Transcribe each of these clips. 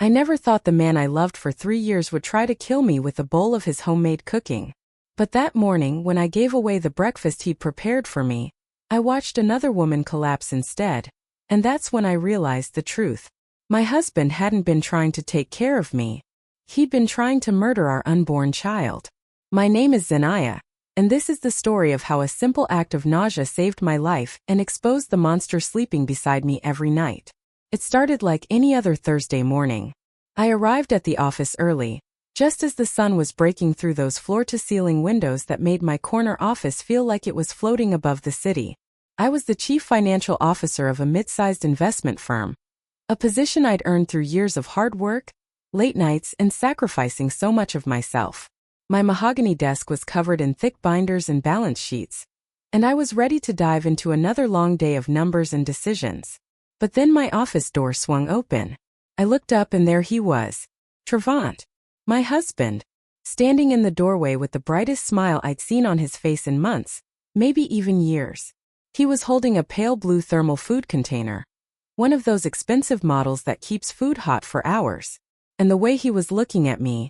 I never thought the man I loved for 3 years would try to kill me with a bowl of his homemade cooking. But that morning, when I gave away the breakfast he'd prepared for me, I watched another woman collapse instead. And that's when I realized the truth. My husband hadn't been trying to take care of me. He'd been trying to murder our unborn child. My name is Zaniah, and this is the story of how a simple act of nausea saved my life and exposed the monster sleeping beside me every night. It started like any other Thursday morning. I arrived at the office early, just as the sun was breaking through those floor-to-ceiling windows that made my corner office feel like it was floating above the city. I was the chief financial officer of a mid-sized investment firm, a position I'd earned through years of hard work, late nights, and sacrificing so much of myself. My mahogany desk was covered in thick binders and balance sheets, and I was ready to dive into another long day of numbers and decisions. But then my office door swung open. I looked up and there he was, Trevant, my husband, standing in the doorway with the brightest smile I'd seen on his face in months, maybe even years. He was holding a pale blue thermal food container, one of those expensive models that keeps food hot for hours. And the way he was looking at me,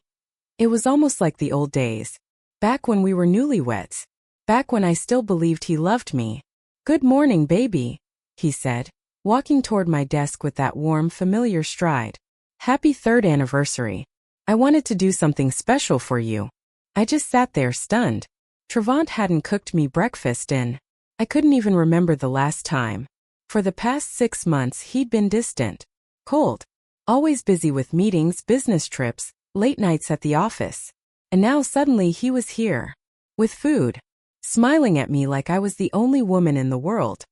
it was almost like the old days, back when we were newlyweds, back when I still believed he loved me. "Good morning, baby," he said, walking toward my desk with that warm, familiar stride. "Happy 3rd anniversary. I wanted to do something special for you." I just sat there stunned. Trevant hadn't cooked me breakfast in, I couldn't even remember the last time. For the past 6 months he'd been distant, cold, always busy with meetings, business trips, late nights at the office. And now suddenly he was here, with food, smiling at me like I was the only woman in the world.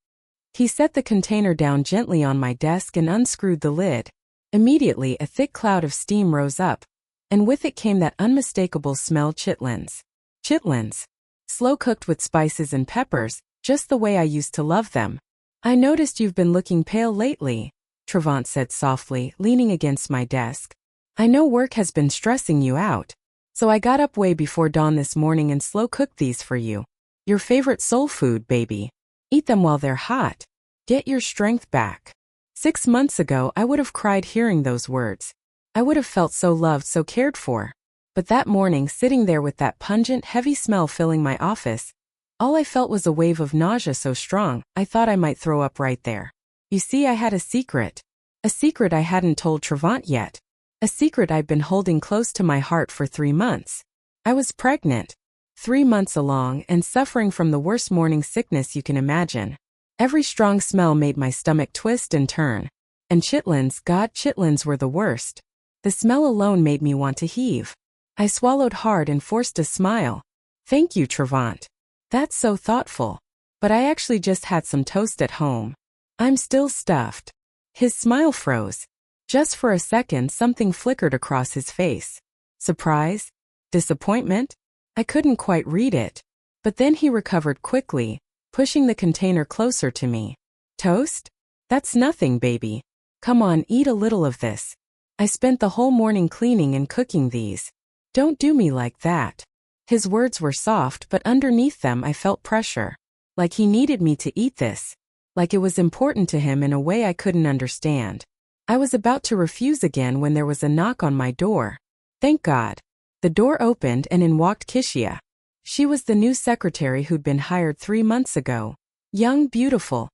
He set the container down gently on my desk and unscrewed the lid. Immediately a thick cloud of steam rose up, and with it came that unmistakable smell: chitlins. Chitlins. Slow cooked with spices and peppers, just the way I used to love them. "I noticed you've been looking pale lately," Trevant said softly, leaning against my desk. "I know work has been stressing you out, so I got up way before dawn this morning and slow-cooked these for you. Your favorite soul food, baby. Eat them while they're hot. Get your strength back." 6 months ago I would have cried hearing those words. I would have felt so loved, so cared for. But that morning, sitting there with that pungent, heavy smell filling my office, all I felt was a wave of nausea so strong, I thought I might throw up right there. You see, I had a secret. A secret I hadn't told Trevant yet. A secret I'd been holding close to my heart for 3 months. I was pregnant. 3 months along and suffering from the worst morning sickness you can imagine. Every strong smell made my stomach twist and turn. And chitlins, God, chitlins were the worst. The smell alone made me want to heave. I swallowed hard and forced a smile. "Thank you, Trevant. That's so thoughtful. But I actually just had some toast at home. I'm still stuffed." His smile froze. Just for a second something flickered across his face. Surprise? Disappointment? I couldn't quite read it. But then he recovered quickly, pushing the container closer to me. "Toast? That's nothing, baby. Come on, eat a little of this. I spent the whole morning cleaning and cooking these. Don't do me like that." His words were soft, but underneath them I felt pressure. Like he needed me to eat this. Like it was important to him in a way I couldn't understand. I was about to refuse again when there was a knock on my door. Thank God. The door opened and in walked Kishia. She was the new secretary who'd been hired 3 months ago. Young, beautiful.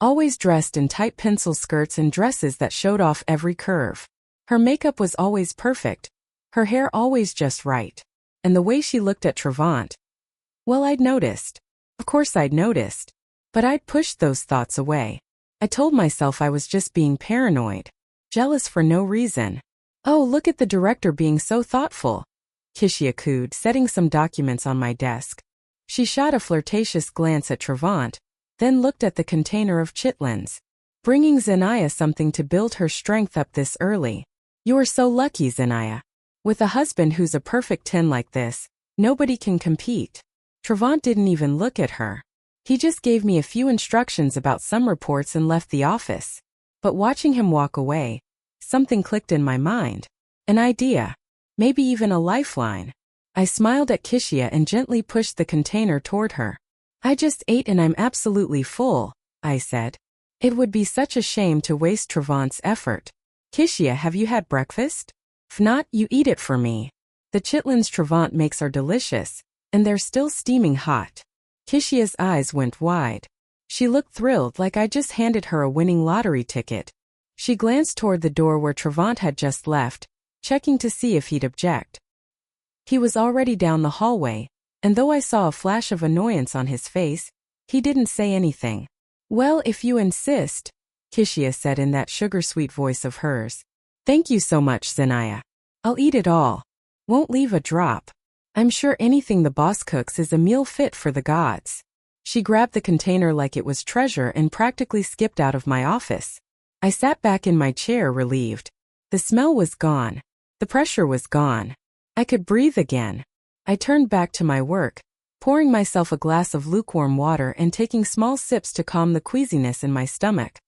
Always dressed in tight pencil skirts and dresses that showed off every curve. Her makeup was always perfect. Her hair always just right. And the way she looked at Trevant. Well, I'd noticed. Of course I'd noticed. But I'd pushed those thoughts away. I told myself I was just being paranoid. Jealous for no reason. "Oh, look at the director being so thoughtful," Kishia cooed, setting some documents on my desk. She shot a flirtatious glance at Trevant, then looked at the container of chitlins. "Bringing Zaniah something to build her strength up this early. You're so lucky, Zaniah. With a husband who's a perfect 10 like this, nobody can compete." Trevant didn't even look at her. He just gave me a few instructions about some reports and left the office. But watching him walk away, something clicked in my mind. An idea. Maybe even a lifeline. I smiled at Kishia and gently pushed the container toward her. "I just ate and I'm absolutely full," I said. It would be such a shame to waste Trevant's effort. Kishia, have you had breakfast? If not, you eat it for me. The chitlins Trevant makes are delicious, and they're still steaming hot. Kishia's eyes went wide. She looked thrilled, like I just handed her a winning lottery ticket. She glanced toward the door where Trevant had just left, checking to see if he'd object. He was already down the hallway, and though I saw a flash of annoyance on his face, he didn't say anything. Well, if you insist, Kishia said in that sugar-sweet voice of hers. Thank you so much, Zanaya. I'll eat it all. Won't leave a drop. I'm sure anything the boss cooks is a meal fit for the gods. She grabbed the container like it was treasure and practically skipped out of my office. I sat back in my chair, relieved. The smell was gone. The pressure was gone. I could breathe again. I turned back to my work, pouring myself a glass of lukewarm water and taking small sips to calm the queasiness in my stomach.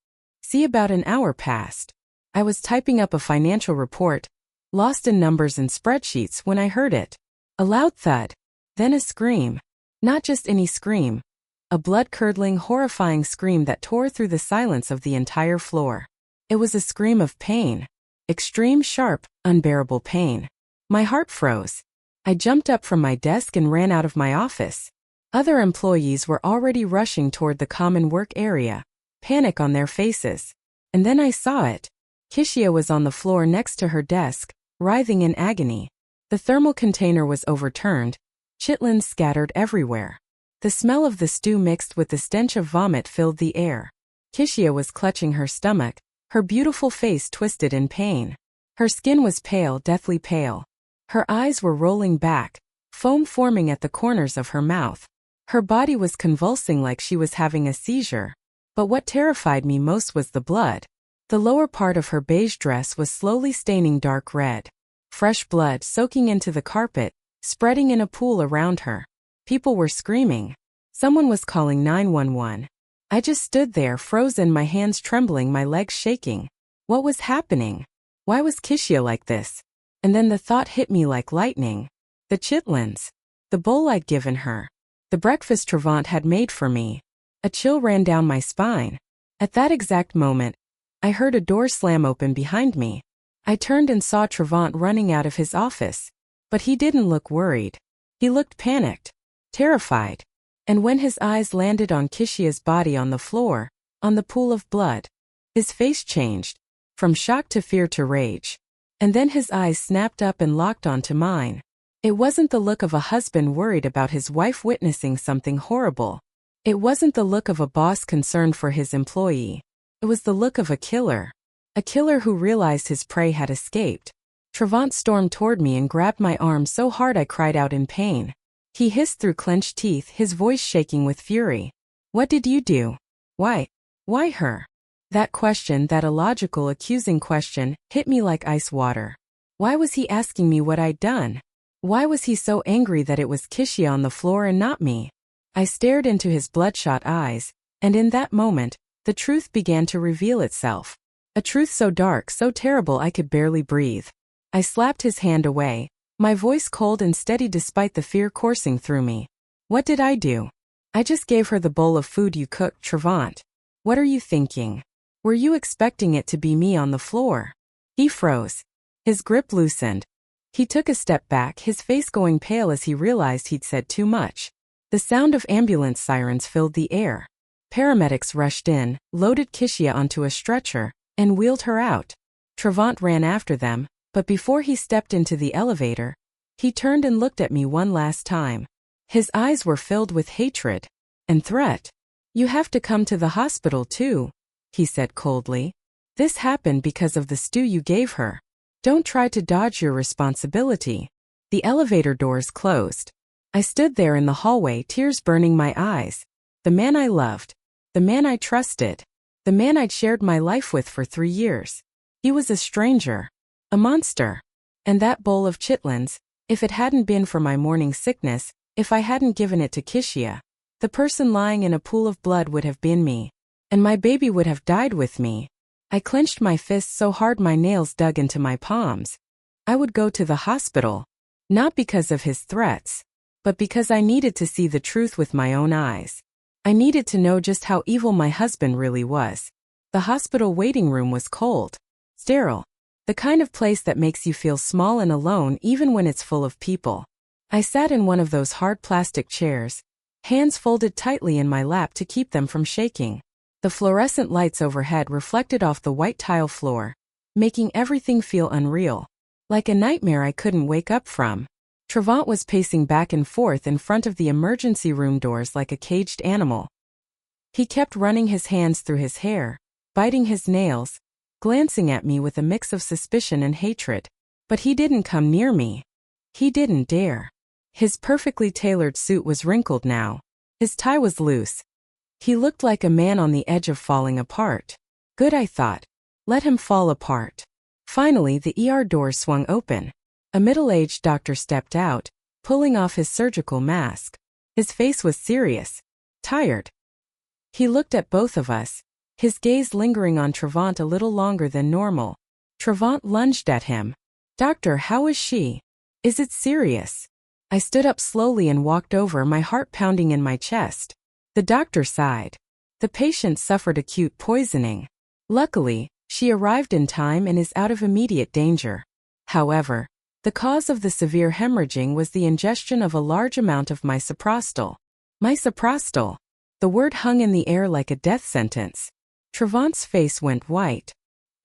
See, about an hour passed. I was typing up a financial report, lost in numbers and spreadsheets, when I heard it. A loud thud. Then a scream. Not just any scream. A blood-curdling, horrifying scream that tore through the silence of the entire floor. It was a scream of pain. Extreme, sharp, unbearable pain. My heart froze. I jumped up from my desk and ran out of my office. Other employees were already rushing toward the common work area, panic on their faces. And then I saw it. Kishia was on the floor next to her desk, writhing in agony. The thermal container was overturned, chitlins scattered everywhere. The smell of the stew mixed with the stench of vomit filled the air. Kishia was clutching her stomach, her beautiful face twisted in pain. Her skin was pale, deathly pale. Her eyes were rolling back, foam forming at the corners of her mouth. Her body was convulsing like she was having a seizure. But what terrified me most was the blood. The lower part of her beige dress was slowly staining dark red. Fresh blood soaking into the carpet, spreading in a pool around her. People were screaming. Someone was calling 911. I just stood there, frozen, my hands trembling, my legs shaking. What was happening? Why was Kishia like this? And then the thought hit me like lightning. The chitlins. The bowl I'd given her. The breakfast Trevant had made for me. A chill ran down my spine. At that exact moment, I heard a door slam open behind me. I turned and saw Trevant running out of his office. But he didn't look worried. He looked panicked, terrified. And when his eyes landed on Kishia's body on the floor, on the pool of blood, his face changed, from shock to fear to rage. And then his eyes snapped up and locked onto mine. It wasn't the look of a husband worried about his wife witnessing something horrible. It wasn't the look of a boss concerned for his employee. It was the look of a killer. A killer who realized his prey had escaped. Trevant stormed toward me and grabbed my arm so hard I cried out in pain. He hissed through clenched teeth, his voice shaking with fury. What did you do? Why? Why her? That question, that illogical, accusing question, hit me like ice water. Why was he asking me what I'd done? Why was he so angry that it was Kishia on the floor and not me? I stared into his bloodshot eyes, and in that moment, the truth began to reveal itself. A truth so dark, so terrible I could barely breathe. I slapped his hand away, my voice cold and steady despite the fear coursing through me. What did I do? I just gave her the bowl of food you cooked, Trevant. What are you thinking? Were you expecting it to be me on the floor? He froze. His grip loosened. He took a step back, his face going pale as he realized he'd said too much. The sound of ambulance sirens filled the air. Paramedics rushed in, loaded Kishia onto a stretcher, and wheeled her out. Trevant ran after them, but before he stepped into the elevator, he turned and looked at me one last time. His eyes were filled with hatred and threat. You have to come to the hospital too, he said coldly. This happened because of the stew you gave her. Don't try to dodge your responsibility. The elevator doors closed. I stood there in the hallway, tears burning my eyes. The man I loved. The man I trusted. The man I'd shared my life with for 3 years. He was a stranger. A monster. And that bowl of chitlins, if it hadn't been for my morning sickness, if I hadn't given it to Kishia, the person lying in a pool of blood would have been me. And my baby would have died with me. I clenched my fists so hard my nails dug into my palms. I would go to the hospital. Not because of his threats, but because I needed to see the truth with my own eyes. I needed to know just how evil my husband really was. The hospital waiting room was cold, sterile. The kind of place that makes you feel small and alone even when it's full of people. I sat in one of those hard plastic chairs, hands folded tightly in my lap to keep them from shaking. The fluorescent lights overhead reflected off the white tile floor, making everything feel unreal, like a nightmare I couldn't wake up from. Trevant was pacing back and forth in front of the emergency room doors like a caged animal. He kept running his hands through his hair, biting his nails, glancing at me with a mix of suspicion and hatred. But he didn't come near me. He didn't dare. His perfectly tailored suit was wrinkled now. His tie was loose. He looked like a man on the edge of falling apart. Good, I thought. Let him fall apart. Finally, the ER doors swung open. A middle-aged doctor stepped out, pulling off his surgical mask. His face was serious, tired. He looked at both of us, his gaze lingering on Trevant a little longer than normal. Trevant lunged at him. "Doctor, how is she? Is it serious?" I stood up slowly and walked over, my heart pounding in my chest. The doctor sighed. The patient suffered acute poisoning. Luckily, she arrived in time and is out of immediate danger. However, the cause of the severe hemorrhaging was the ingestion of a large amount of misoprostol. Misoprostol. The word hung in the air like a death sentence. Trevant's face went white.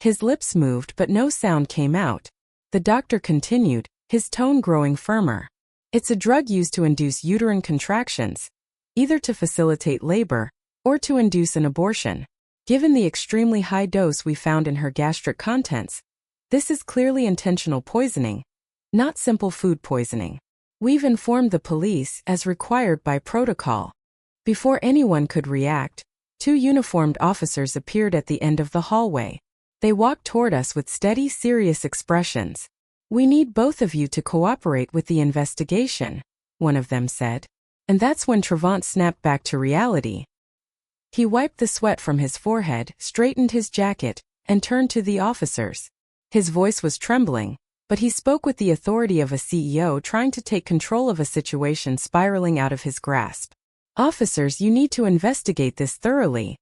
His lips moved but no sound came out. The doctor continued, his tone growing firmer. "It's a drug used to induce uterine contractions, either to facilitate labor or to induce an abortion. Given the extremely high dose we found in her gastric contents, this is clearly intentional poisoning, not simple food poisoning. We've informed the police as required by protocol." Before anyone could react, 2 uniformed officers appeared at the end of the hallway. They walked toward us with steady, serious expressions. "We need both of you to cooperate with the investigation," one of them said. And that's when Trevant snapped back to reality. He wiped the sweat from his forehead, straightened his jacket, and turned to the officers. His voice was trembling, but he spoke with the authority of a CEO trying to take control of a situation spiraling out of his grasp. "Officers, you need to investigate this thoroughly,"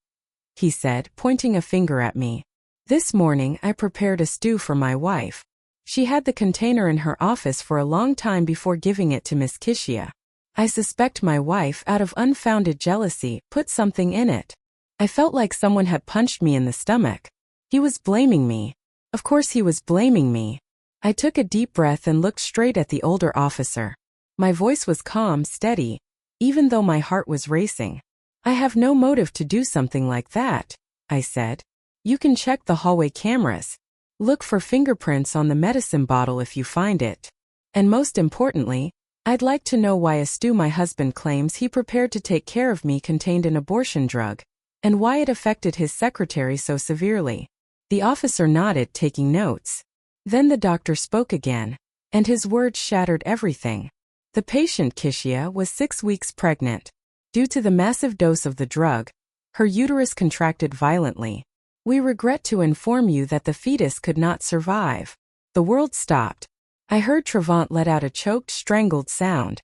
he said, pointing a finger at me. "This morning I prepared a stew for my wife. She had the container in her office for a long time before giving it to Miss Kishia. I suspect my wife, out of unfounded jealousy, put something in it. I felt like someone had punched me in the stomach. He was blaming me. Of course he was blaming me." I took a deep breath and looked straight at the older officer. My voice was calm, steady, even though my heart was racing. "I have no motive to do something like that," I said. "You can check the hallway cameras. Look for fingerprints on the medicine bottle if you find it. And most importantly, I'd like to know why a stew my husband claims he prepared to take care of me contained an abortion drug, and why it affected his secretary so severely." The officer nodded, taking notes. Then the doctor spoke again, and his words shattered everything. "The patient, Kishia, was 6 weeks pregnant. Due to the massive dose of the drug, her uterus contracted violently. We regret to inform you that the fetus could not survive." The world stopped. I heard Trevant let out a choked, strangled sound.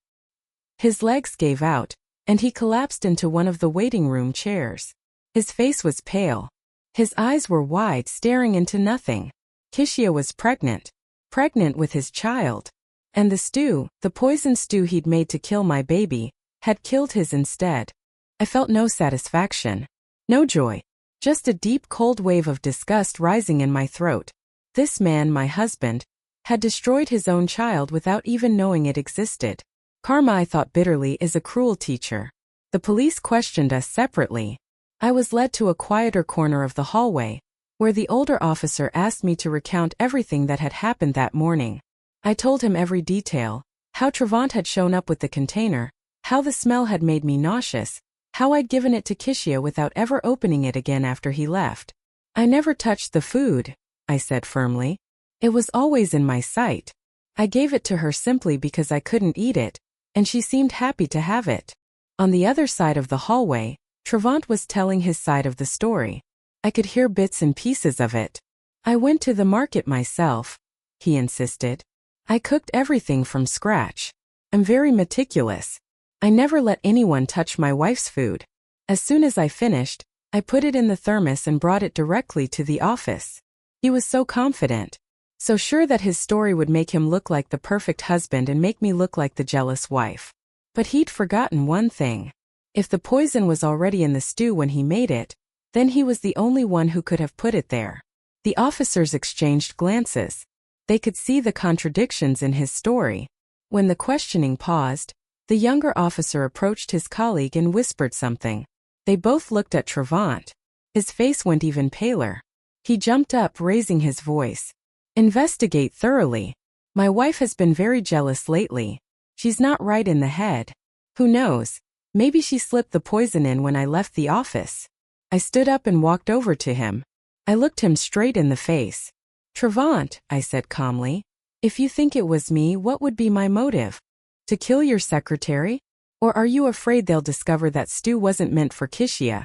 His legs gave out, and he collapsed into one of the waiting room chairs. His face was pale. His eyes were wide, staring into nothing. Kishia was pregnant. Pregnant with his child. And the stew, the poison stew he'd made to kill my baby, had killed his instead. I felt no satisfaction. No joy. Just a deep, cold wave of disgust rising in my throat. This man, my husband, had destroyed his own child without even knowing it existed. Karma, I thought bitterly, is a cruel teacher. The police questioned us separately. I was led to a quieter corner of the hallway, where the older officer asked me to recount everything that had happened that morning. I told him every detail, how Trevant had shown up with the container, how the smell had made me nauseous, how I'd given it to Kishia without ever opening it again after he left. "I never touched the food," I said firmly. "It was always in my sight. I gave it to her simply because I couldn't eat it, and she seemed happy to have it." On the other side of the hallway, Trevant was telling his side of the story. I could hear bits and pieces of it. "I went to the market myself," he insisted. "I cooked everything from scratch. I'm very meticulous. I never let anyone touch my wife's food. As soon as I finished, I put it in the thermos and brought it directly to the office." He was so confident. so sure that his story would make him look like the perfect husband and make me look like the jealous wife. But he'd forgotten one thing. If the poison was already in the stew when he made it, then he was the only one who could have put it there. The officers exchanged glances. They could see the contradictions in his story. When the questioning paused, the younger officer approached his colleague and whispered something. They both looked at Trevant. His face went even paler. He jumped up, raising his voice. "Investigate thoroughly. My wife has been very jealous lately. She's not right in the head. Who knows? Maybe she slipped the poison in when I left the office." I stood up and walked over to him. I looked him straight in the face. "Trevant," I said calmly, "if you think it was me, what would be my motive? To kill your secretary? Or are you afraid they'll discover that stew wasn't meant for Kishia?"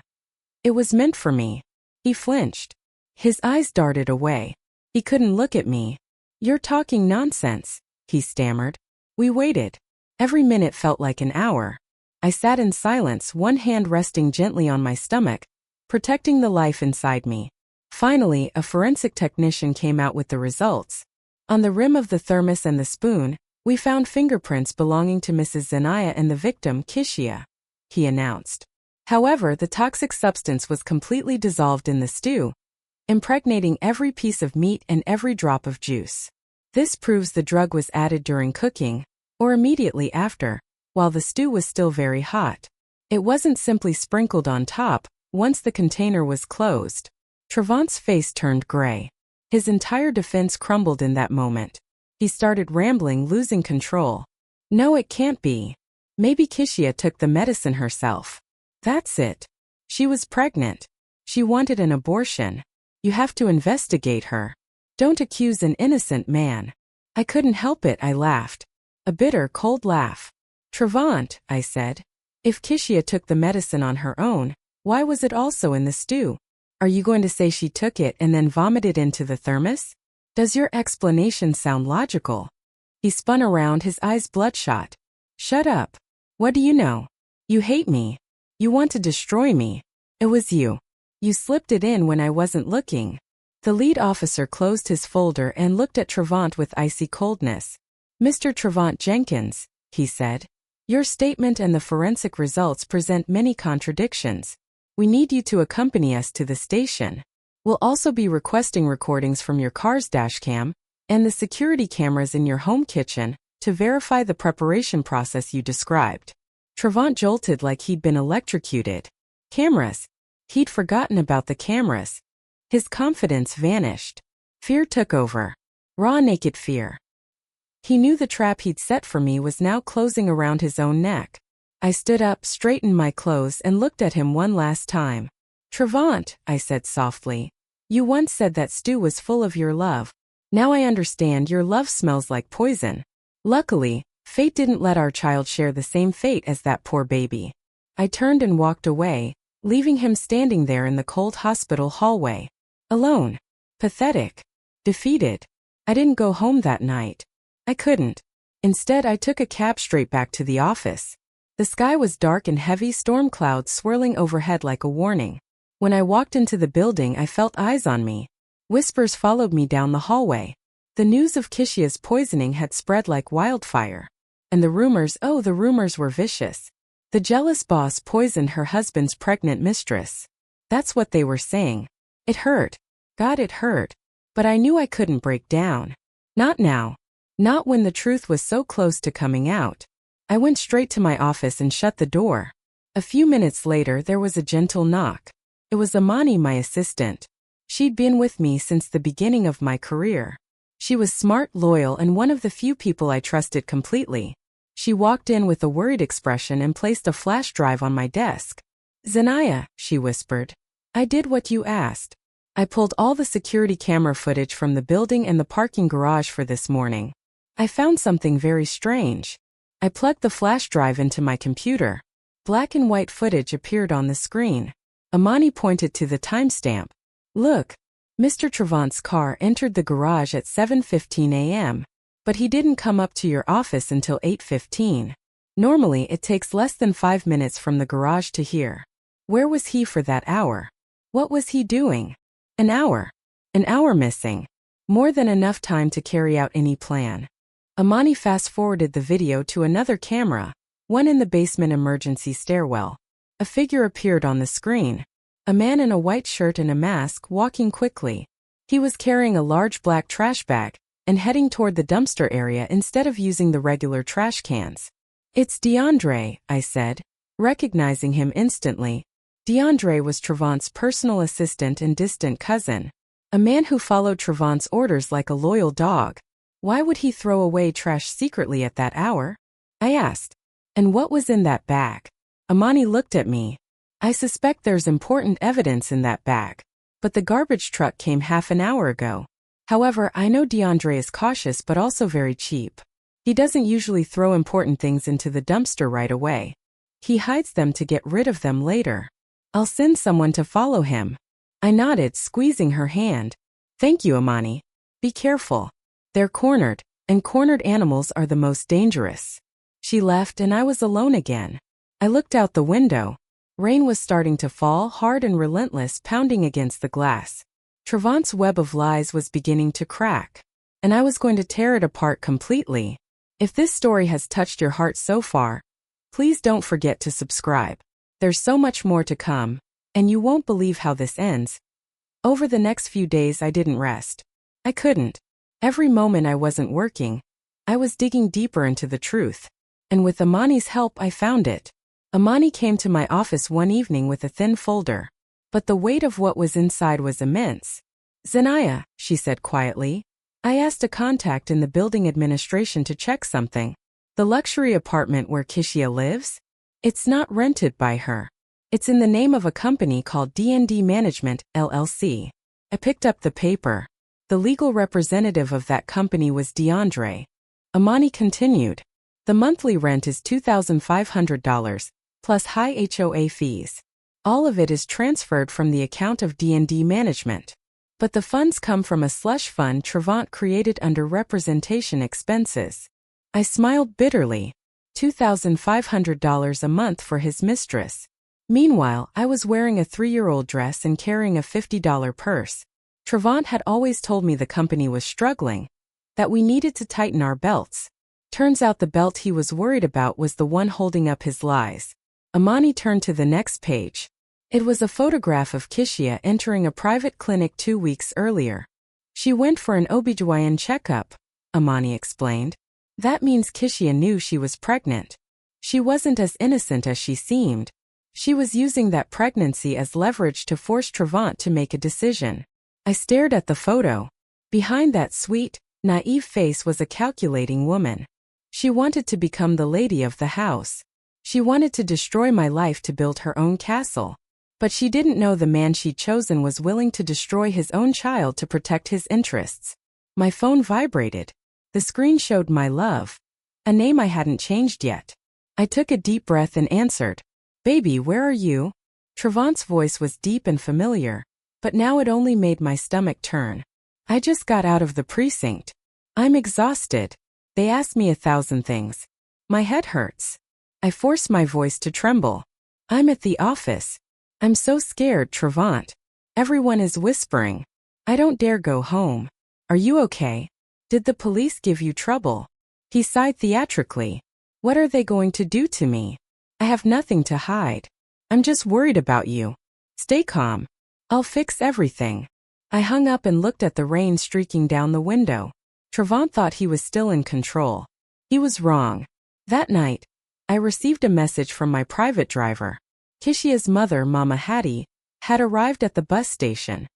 "It was meant for me." He flinched. His eyes darted away. He couldn't look at me. "You're talking nonsense," he stammered. We waited. Every minute felt like an hour. I sat in silence, one hand resting gently on my stomach, protecting the life inside me. Finally, a forensic technician came out with the results. On the rim of the thermos and the spoon, we found fingerprints belonging to Mrs. Zanaya and the victim, Kishia, he announced. However, the toxic substance was completely dissolved in the stew, impregnating every piece of meat and every drop of juice. This proves the drug was added during cooking, or immediately after, while the stew was still very hot. It wasn't simply sprinkled on top, once the container was closed. Trevant's face turned gray. His entire defense crumbled in that moment. He started rambling, losing control. "No, it can't be. Maybe Kishia took the medicine herself. That's it. She was pregnant. She wanted an abortion. You have to investigate her. Don't accuse an innocent man." I couldn't help it, I laughed. A bitter, cold laugh. "Trevant," I said, "if Kishia took the medicine on her own, why was it also in the stew? Are you going to say she took it and then vomited into the thermos? Does your explanation sound logical?" He spun around, his eyes bloodshot. "Shut up. What do you know? You hate me. You want to destroy me. It was you. You slipped it in when I wasn't looking." The lead officer closed his folder and looked at Trevant with icy coldness. "Mr. Trevant Jenkins," he said, "your statement and the forensic results present many contradictions. We need you to accompany us to the station. We'll also be requesting recordings from your car's dashcam and the security cameras in your home kitchen to verify the preparation process you described." Trevant jolted like he'd been electrocuted. Cameras. He'd forgotten about the cameras. His confidence vanished. Fear took over. Raw, naked fear. He knew the trap he'd set for me was now closing around his own neck. I stood up, straightened my clothes, and looked at him one last time. "Trevant," I said softly, "you once said that stew was full of your love. Now I understand your love smells like poison. Luckily, fate didn't let our child share the same fate as that poor baby." I turned and walked away, leaving him standing there in the cold hospital hallway. Alone. Pathetic. Defeated. I didn't go home that night. I couldn't. Instead, I took a cab straight back to the office. The sky was dark and heavy, storm clouds swirling overhead like a warning. When I walked into the building, I felt eyes on me. Whispers followed me down the hallway. The news of Kishia's poisoning had spread like wildfire. And the rumors were vicious. The jealous boss poisoned her husband's pregnant mistress. That's what they were saying. It hurt. God, it hurt. But I knew I couldn't break down. Not now. Not when the truth was so close to coming out. I went straight to my office and shut the door. A few minutes later, there was a gentle knock. It was Amani, my assistant. She'd been with me since the beginning of my career. She was smart, loyal, and one of the few people I trusted completely. She walked in with a worried expression and placed a flash drive on my desk. "Zanaya," she whispered, "I did what you asked. I pulled all the security camera footage from the building and the parking garage for this morning. I found something very strange." I plugged the flash drive into my computer. Black and white footage appeared on the screen. Amani pointed to the timestamp. "Look, Mr. Trevant's car entered the garage at 7:15 a.m., but he didn't come up to your office until 8:15. Normally, it takes less than 5 minutes from the garage to here. Where was he for that hour? What was he doing? An hour. An hour missing. More than enough time to carry out any plan. Amani fast-forwarded the video to another camera, one in the basement emergency stairwell. A figure appeared on the screen. A man in a white shirt and a mask walking quickly. He was carrying a large black trash bag and heading toward the dumpster area instead of using the regular trash cans. "It's DeAndre," I said, recognizing him instantly. DeAndre was Trevant's personal assistant and distant cousin, a man who followed Trevant's orders like a loyal dog. Why would he throw away trash secretly at that hour? I asked. And what was in that bag? Amani looked at me. I suspect there's important evidence in that bag. But the garbage truck came half an hour ago. However, I know DeAndre is cautious but also very cheap. He doesn't usually throw important things into the dumpster right away. He hides them to get rid of them later. I'll send someone to follow him. I nodded, squeezing her hand. Thank you, Amani. Be careful. They're cornered, and cornered animals are the most dangerous. She left and I was alone again. I looked out the window. Rain was starting to fall, hard and relentless, pounding against the glass. Trevant's web of lies was beginning to crack, and I was going to tear it apart completely. If this story has touched your heart so far, please don't forget to subscribe. There's so much more to come, and you won't believe how this ends. Over the next few days I didn't rest. I couldn't. Every moment I wasn't working, I was digging deeper into the truth. And with Amani's help I found it. Amani came to my office one evening with a thin folder. But the weight of what was inside was immense. "Zanaya," she said quietly. "I asked a contact in the building administration to check something. The luxury apartment where Kishia lives? It's not rented by her. It's in the name of a company called D&D Management, LLC. I picked up the paper. The legal representative of that company was DeAndre. Amani continued. The monthly rent is $2,500, plus high HOA fees. All of it is transferred from the account of D&D Management. But the funds come from a slush fund Trevant created under representation expenses." I smiled bitterly. $2,500 a month for his mistress. Meanwhile, I was wearing a 3-year-old dress and carrying a $50 purse. Trevant had always told me the company was struggling, that we needed to tighten our belts. Turns out the belt he was worried about was the one holding up his lies. Amani turned to the next page. It was a photograph of Kishia entering a private clinic 2 weeks earlier. She went for an OBGYN checkup, Amani explained. That means Kishia knew she was pregnant. She wasn't as innocent as she seemed. She was using that pregnancy as leverage to force Trevant to make a decision. I stared at the photo. Behind that sweet, naive face was a calculating woman. She wanted to become the lady of the house. She wanted to destroy my life to build her own castle. But she didn't know the man she'd chosen was willing to destroy his own child to protect his interests. My phone vibrated. The screen showed my love. A name I hadn't changed yet. I took a deep breath and answered. "Baby, where are you?" Trevant's voice was deep and familiar, but now it only made my stomach turn. "I just got out of the precinct. I'm exhausted. They asked me 1,000 things. My head hurts." I forced my voice to tremble. "I'm at the office. I'm so scared, Trevant. Everyone is whispering. I don't dare go home. Are you okay? Did the police give you trouble?" He sighed theatrically. "What are they going to do to me? I have nothing to hide. I'm just worried about you. Stay calm. I'll fix everything." I hung up and looked at the rain streaking down the window. Trevant thought he was still in control. He was wrong. That night, I received a message from my private driver. Kishia's mother, Mama Hattie, had arrived at the bus station.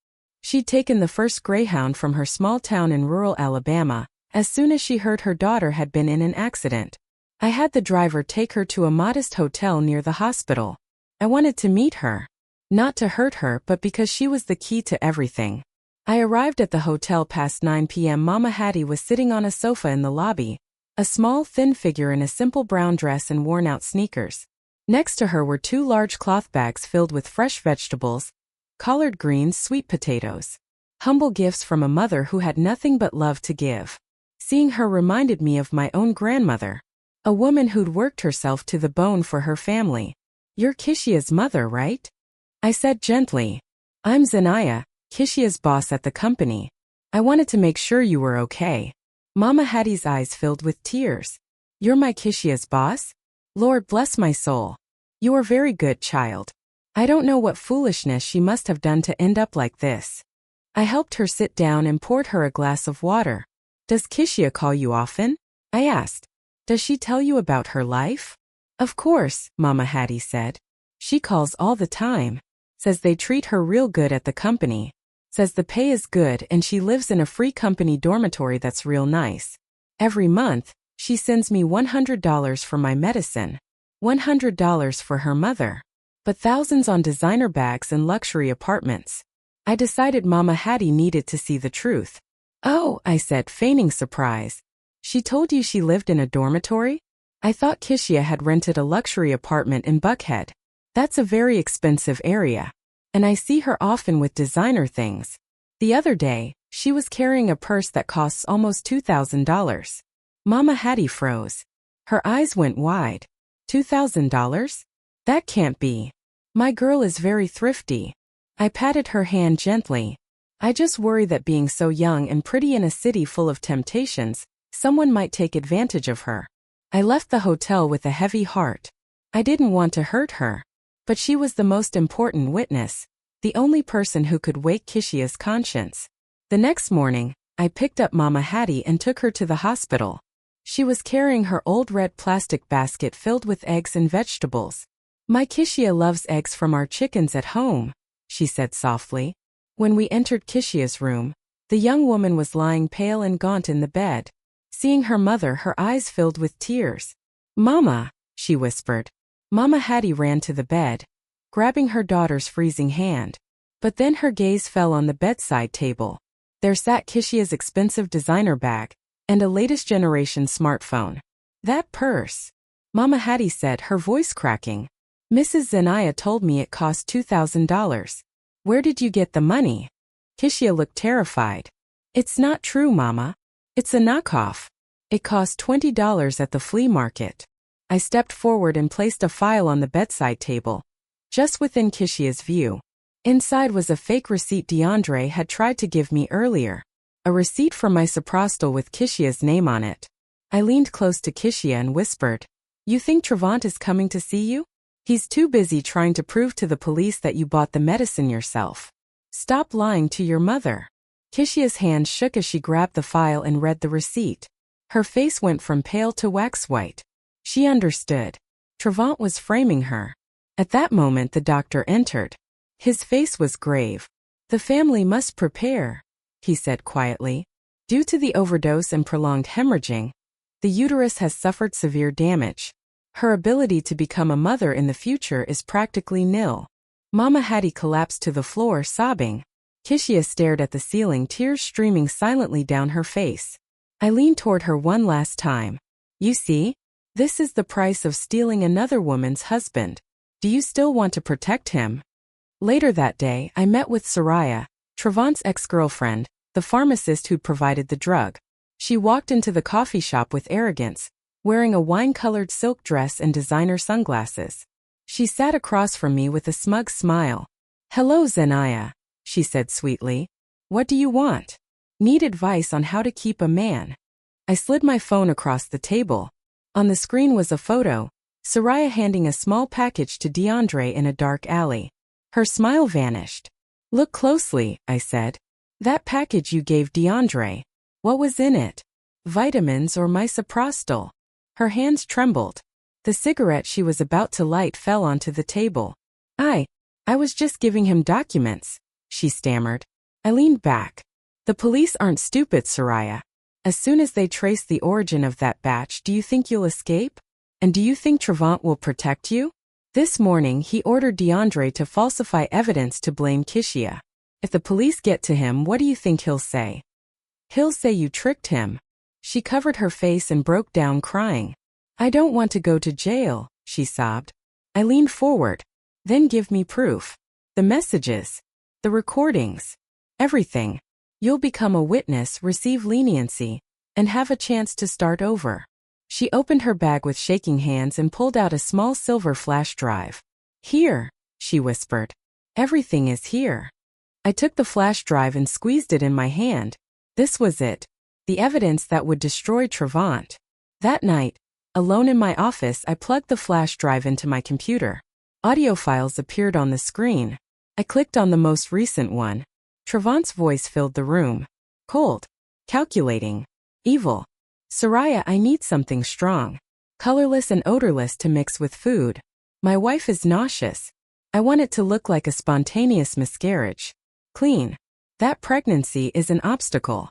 She'd taken the first Greyhound from her small town in rural Alabama as soon as she heard her daughter had been in an accident. I had the driver take her to a modest hotel near the hospital. I wanted to meet her. Not to hurt her, but because she was the key to everything. I arrived at the hotel past 9 p.m. Mama Hattie was sitting on a sofa in the lobby, a small, thin figure in a simple brown dress and worn-out sneakers. Next to her were 2 large cloth bags filled with fresh vegetables, collard greens, sweet potatoes. Humble gifts from a mother who had nothing but love to give. Seeing her reminded me of my own grandmother, a woman who'd worked herself to the bone for her family. "You're Kishia's mother, right?" I said gently. "I'm Zanaya, Kishia's boss at the company." I wanted to make sure you were okay. Mama Hattie's eyes filled with tears. You're my Kishia's boss? Lord bless my soul. You are very good, child. I don't know what foolishness she must have done to end up like this. I helped her sit down and poured her a glass of water. Does Kishia call you often? I asked. Does she tell you about her life? Of course, Mama Hattie said. She calls all the time. Says they treat her real good at the company. Says the pay is good and she lives in a free company dormitory that's real nice. Every month, she sends me $100 for my medicine. $100 for her mother. But thousands on designer bags and luxury apartments. I decided Mama Hattie needed to see the truth. Oh, I said, feigning surprise. She told you she lived in a dormitory? I thought Kishia had rented a luxury apartment in Buckhead. That's a very expensive area. And I see her often with designer things. The other day, she was carrying a purse that costs almost $2,000. Mama Hattie froze. Her eyes went wide. $2,000? That can't be. My girl is very thrifty. I patted her hand gently. I just worry that being so young and pretty in a city full of temptations, someone might take advantage of her. I left the hotel with a heavy heart. I didn't want to hurt her. But she was the most important witness, the only person who could wake Kishia's conscience. The next morning, I picked up Mama Hattie and took her to the hospital. She was carrying her old red plastic basket filled with eggs and vegetables. My Kishia loves eggs from our chickens at home, she said softly. When we entered Kishia's room, the young woman was lying pale and gaunt in the bed. Seeing her mother, her eyes filled with tears. Mama, she whispered. Mama Hattie ran to the bed, grabbing her daughter's freezing hand. But then her gaze fell on the bedside table. There sat Kishia's expensive designer bag and a latest generation smartphone. That purse, Mama Hattie said, her voice cracking. Mrs. Zenaya told me it cost $2,000. Where did you get the money? Kishia looked terrified. It's not true, Mama. It's a knockoff. It cost $20 at the flea market. I stepped forward and placed a file on the bedside table, just within Kishia's view. Inside was a fake receipt DeAndre had tried to give me earlier. A receipt for my soprostol with Kishia's name on it. I leaned close to Kishia and whispered, You think Trevant is coming to see you? He's too busy trying to prove to the police that you bought the medicine yourself. Stop lying to your mother. Kishia's hand shook as she grabbed the file and read the receipt. Her face went from pale to wax white. She understood. Trevant was framing her. At that moment the doctor entered. His face was grave. The family must prepare, he said quietly. Due to the overdose and prolonged hemorrhaging, the uterus has suffered severe damage. Her ability to become a mother in the future is practically nil. Mama Hattie collapsed to the floor sobbing. Kishia stared at the ceiling, tears streaming silently down her face. I leaned toward her one last time. You see? This is the price of stealing another woman's husband. Do you still want to protect him? Later that day, I met with Soraya, Trevant's ex-girlfriend, the pharmacist who'd provided the drug. She walked into the coffee shop with arrogance, wearing a wine-colored silk dress and designer sunglasses. She sat across from me with a smug smile. Hello, Zenaya, she said sweetly. What do you want? Need advice on how to keep a man. I slid my phone across the table. On the screen was a photo, Soraya handing a small package to DeAndre in a dark alley. Her smile vanished. Look closely, I said. That package you gave DeAndre. What was in it? Vitamins or misoprostol? Her hands trembled. The cigarette she was about to light fell onto the table. I was just giving him documents, she stammered. I leaned back. The police aren't stupid, Soraya. As soon as they trace the origin of that batch, do you think you'll escape? And do you think Trevant will protect you? This morning he ordered DeAndre to falsify evidence to blame Kishia. If the police get to him, what do you think he'll say? He'll say you tricked him. She covered her face and broke down crying. I don't want to go to jail, she sobbed. I leaned forward. Then give me proof. The messages. The recordings. Everything. You'll become a witness, receive leniency, and have a chance to start over. She opened her bag with shaking hands and pulled out a small silver flash drive. Here, she whispered. Everything is here. I took the flash drive and squeezed it in my hand. This was it. The evidence that would destroy Trevant. That night, alone in my office, I plugged the flash drive into my computer. Audio files appeared on the screen. I clicked on the most recent one. Trevant's voice filled the room. Cold. Calculating. Evil. Soraya, I need something strong. Colorless and odorless to mix with food. My wife is nauseous. I want it to look like a spontaneous miscarriage. Clean. That pregnancy is an obstacle.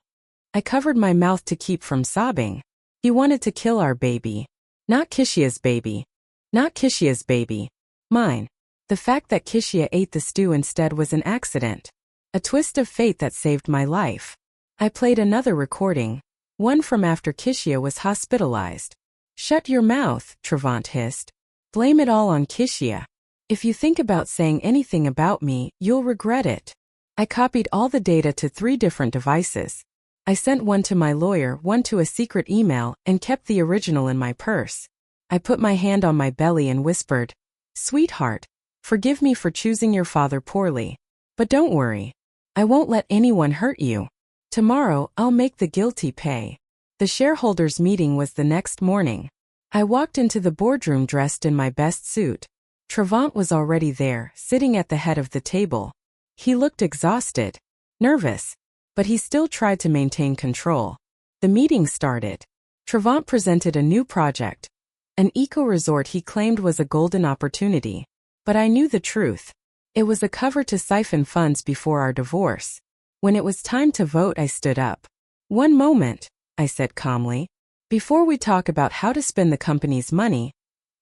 I covered my mouth to keep from sobbing. He wanted to kill our baby. Not Kishia's baby. Not Kishia's baby. Mine. The fact that Kishia ate the stew instead was an accident. A twist of fate that saved my life. I played another recording. One from after Kishia was hospitalized. Shut your mouth, Trevant hissed. Blame it all on Kishia. If you think about saying anything about me, you'll regret it. I copied all the data to 3 different devices. I sent one to my lawyer, one to a secret email, and kept the original in my purse. I put my hand on my belly and whispered, "Sweetheart, forgive me for choosing your father poorly. But don't worry. I won't let anyone hurt you. Tomorrow, I'll make the guilty pay." The shareholders' meeting was the next morning. I walked into the boardroom dressed in my best suit. Trevant was already there, sitting at the head of the table. He looked exhausted, nervous, but he still tried to maintain control. The meeting started. Trevant presented a new project, an eco-resort he claimed was a golden opportunity. But I knew the truth. It was a cover to siphon funds before our divorce. When it was time to vote, I stood up. "One moment," I said calmly. "Before we talk about how to spend the company's money,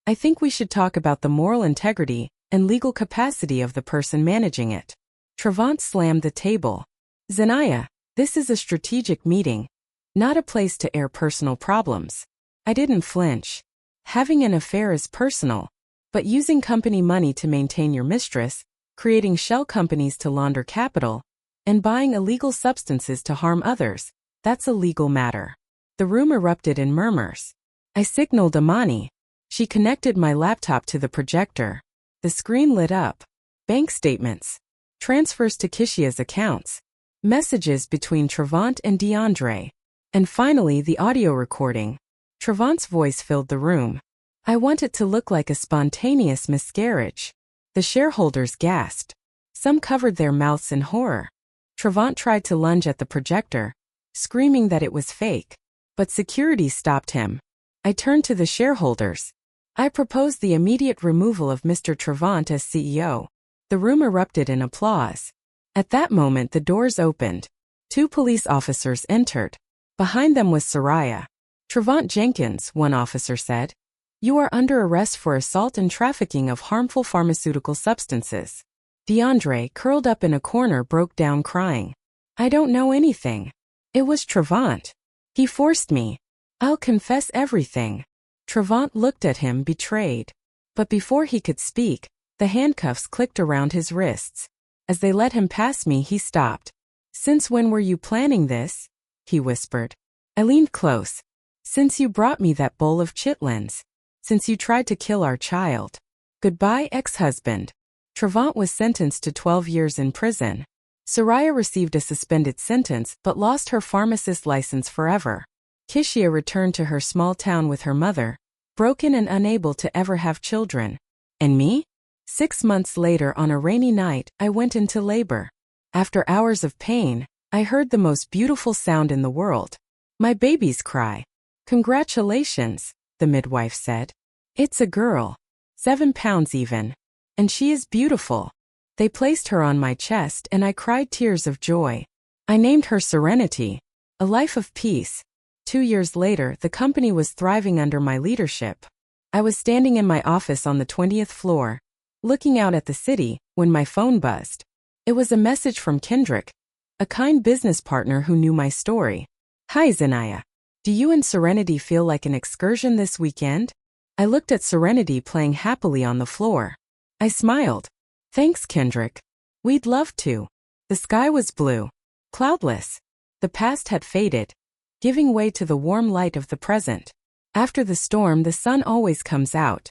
I think we should talk about the moral integrity and legal capacity of the person managing it." Trevant slammed the table. "Zanaya, this is a strategic meeting, not a place to air personal problems." I didn't flinch. Having an affair is personal, but using company money to maintain your mistress, creating shell companies to launder capital, and buying illegal substances to harm others, that's a legal matter. The room erupted in murmurs. I signaled Amani. She connected my laptop to the projector. The screen lit up. Bank statements. Transfers to Kishia's accounts. Messages between Trevant and DeAndre. And finally, the audio recording. Trevant's voice filled the room. "I want it to look like a spontaneous miscarriage." The shareholders gasped. Some covered their mouths in horror. Trevant tried to lunge at the projector, screaming that it was fake. But security stopped him. I turned to the shareholders. I proposed the immediate removal of Mr. Trevant as CEO. The room erupted in applause. At that moment, the doors opened. 2 police officers entered. Behind them was Soraya. "Trevant Jenkins," one officer said. "You are under arrest for assault and trafficking of harmful pharmaceutical substances." DeAndre, curled up in a corner, broke down crying. "I don't know anything. It was Trevant. He forced me. I'll confess everything." Trevant looked at him, betrayed. But before he could speak, the handcuffs clicked around his wrists. As they let him pass me, he stopped. "Since when were you planning this?" he whispered. I leaned close. "Since you brought me that bowl of chitlins. Since you tried to kill our child. Goodbye, ex-husband." Trevant was sentenced to 12 years in prison. Soraya received a suspended sentence but lost her pharmacist license forever. Kishia returned to her small town with her mother, broken and unable to ever have children. And me? 6 months later, on a rainy night, I went into labor. After hours of pain, I heard the most beautiful sound in the world. My baby's cry. "Congratulations," the midwife said. "It's a girl. 7 pounds even. And she is beautiful." They placed her on my chest and I cried tears of joy. I named her Serenity, a life of peace. 2 years later, the company was thriving under my leadership. I was standing in my office on the 20th floor, looking out at the city, when my phone buzzed. It was a message from Kendrick, a kind business partner who knew my story. "Hi, Zanaya. Do you and Serenity feel like an excursion this weekend?" I looked at Serenity playing happily on the floor. I smiled. "Thanks, Kendrick. We'd love to." The sky was blue, cloudless. The past had faded, giving way to the warm light of the present. After the storm, the sun always comes out.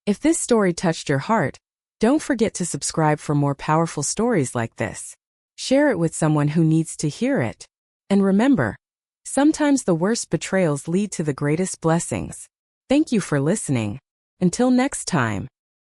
If this story touched your heart, don't forget to subscribe for more powerful stories like this. Share it with someone who needs to hear it. And remember, sometimes the worst betrayals lead to the greatest blessings. Thank you for listening. Until next time.